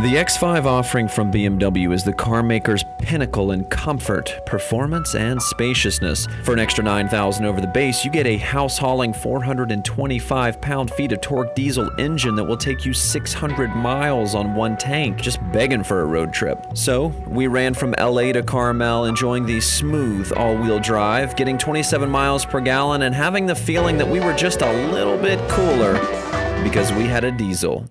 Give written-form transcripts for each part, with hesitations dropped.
The X5 offering from BMW is the car maker's pinnacle in comfort, performance, and spaciousness. For an extra $9,000 over the base, you get a house-hauling 425 pound-feet of torque diesel engine that will take you 600 miles on one tank, just begging for a road trip. So, we ran from LA to Carmel, enjoying the smooth all-wheel drive, getting 27 miles per gallon, and having the feeling that we were just a little bit cooler because we had a diesel.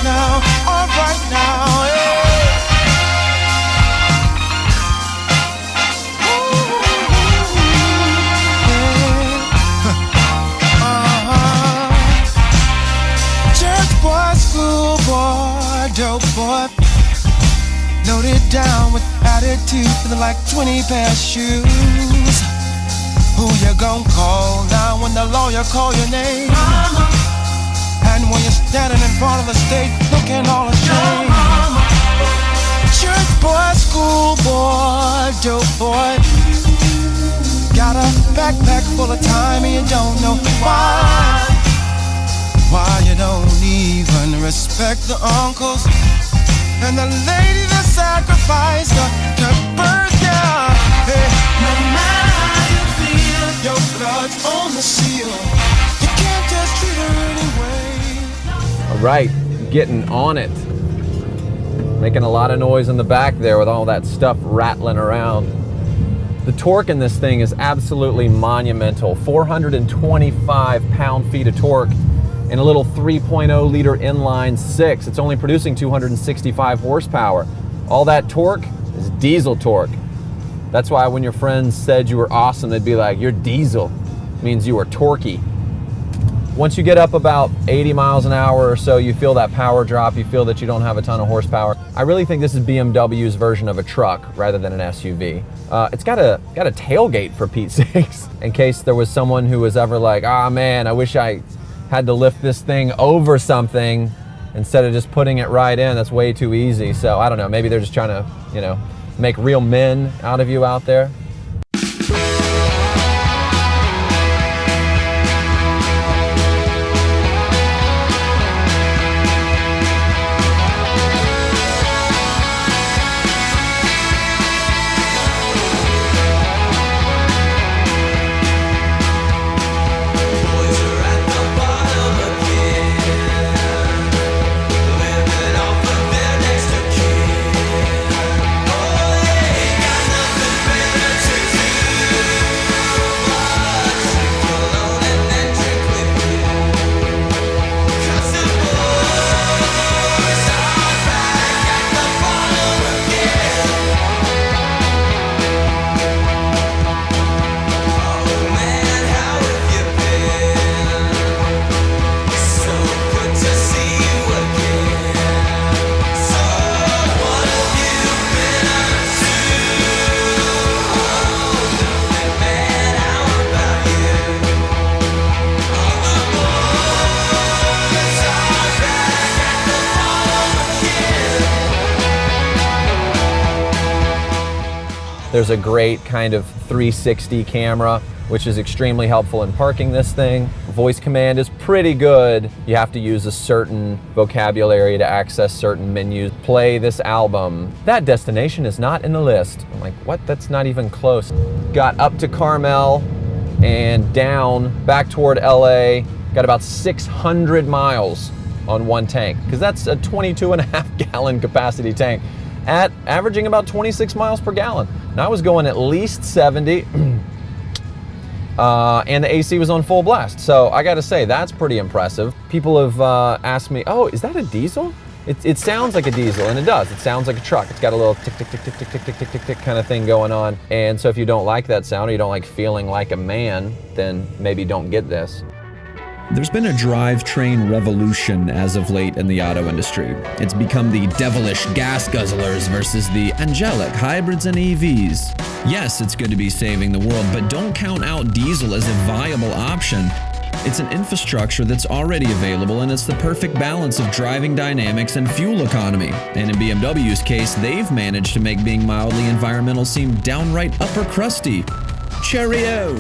All right now, Church boy, school boy, dope boy, loaded down with attitude, feeling like 20 pair of shoes. Who you gon' call now when the lawyer call your name? Mama. And when you're standing in front of the stage, looking all ashamed. Church boy, school boy, dope boy, got a backpack full of time and you don't know why. Why you don't even respect the uncles and the lady that sacrificed to birth you. Hey, no matter how you feel, your blood's on the seal. You can't just treat her anyway. All right, getting on it. Making a lot of noise in the back there with all that stuff rattling around. The torque in this thing is absolutely monumental. 425 pound-feet of torque in a little 3.0 liter inline six. It's only producing 265 horsepower. All that torque is diesel torque. That's why when your friends said you were awesome, they'd be like, "You're diesel." It means you are torquey. Once you get up about 80 miles an hour or so, you feel that power drop, you feel that you don't have a ton of horsepower. I really think this is BMW's version of a truck rather than an SUV. It's got a tailgate, for Pete's sakes, in case there was someone who was ever like, "Ah, man, I wish I had to lift this thing over something instead of just putting it right in. That's way too easy." So I don't know, maybe they're just trying to, make real men out of you out there. There's a great kind of 360 camera, which is extremely helpful in parking this thing. Voice command is pretty good. You have to use a certain vocabulary to access certain menus. Play this album. That destination is not in the list. I'm like, what? That's not even close. Got up to Carmel and down back toward LA. Got about 600 miles on one tank, because that's a 22.5 gallon capacity tank at averaging about 26 miles per gallon. Now I was going at least 70 and the AC was on full blast. So I gotta say, that's pretty impressive. People have asked me, "Oh, is that a diesel?" It sounds like a diesel, and it does. It sounds like a truck. It's got a little tick, tick, tick, tick, tick, tick, tick, tick, tick, tick kind of thing going on. And so if you don't like that sound, or you don't like feeling like a man, then maybe don't get this. There's been a drivetrain revolution as of late in the auto industry. It's become the devilish gas guzzlers versus the angelic hybrids and EVs. Yes, it's good to be saving the world, but don't count out diesel as a viable option. It's an infrastructure that's already available, and it's the perfect balance of driving dynamics and fuel economy. And in BMW's case, they've managed to make being mildly environmental seem downright upper crusty. Cheerio!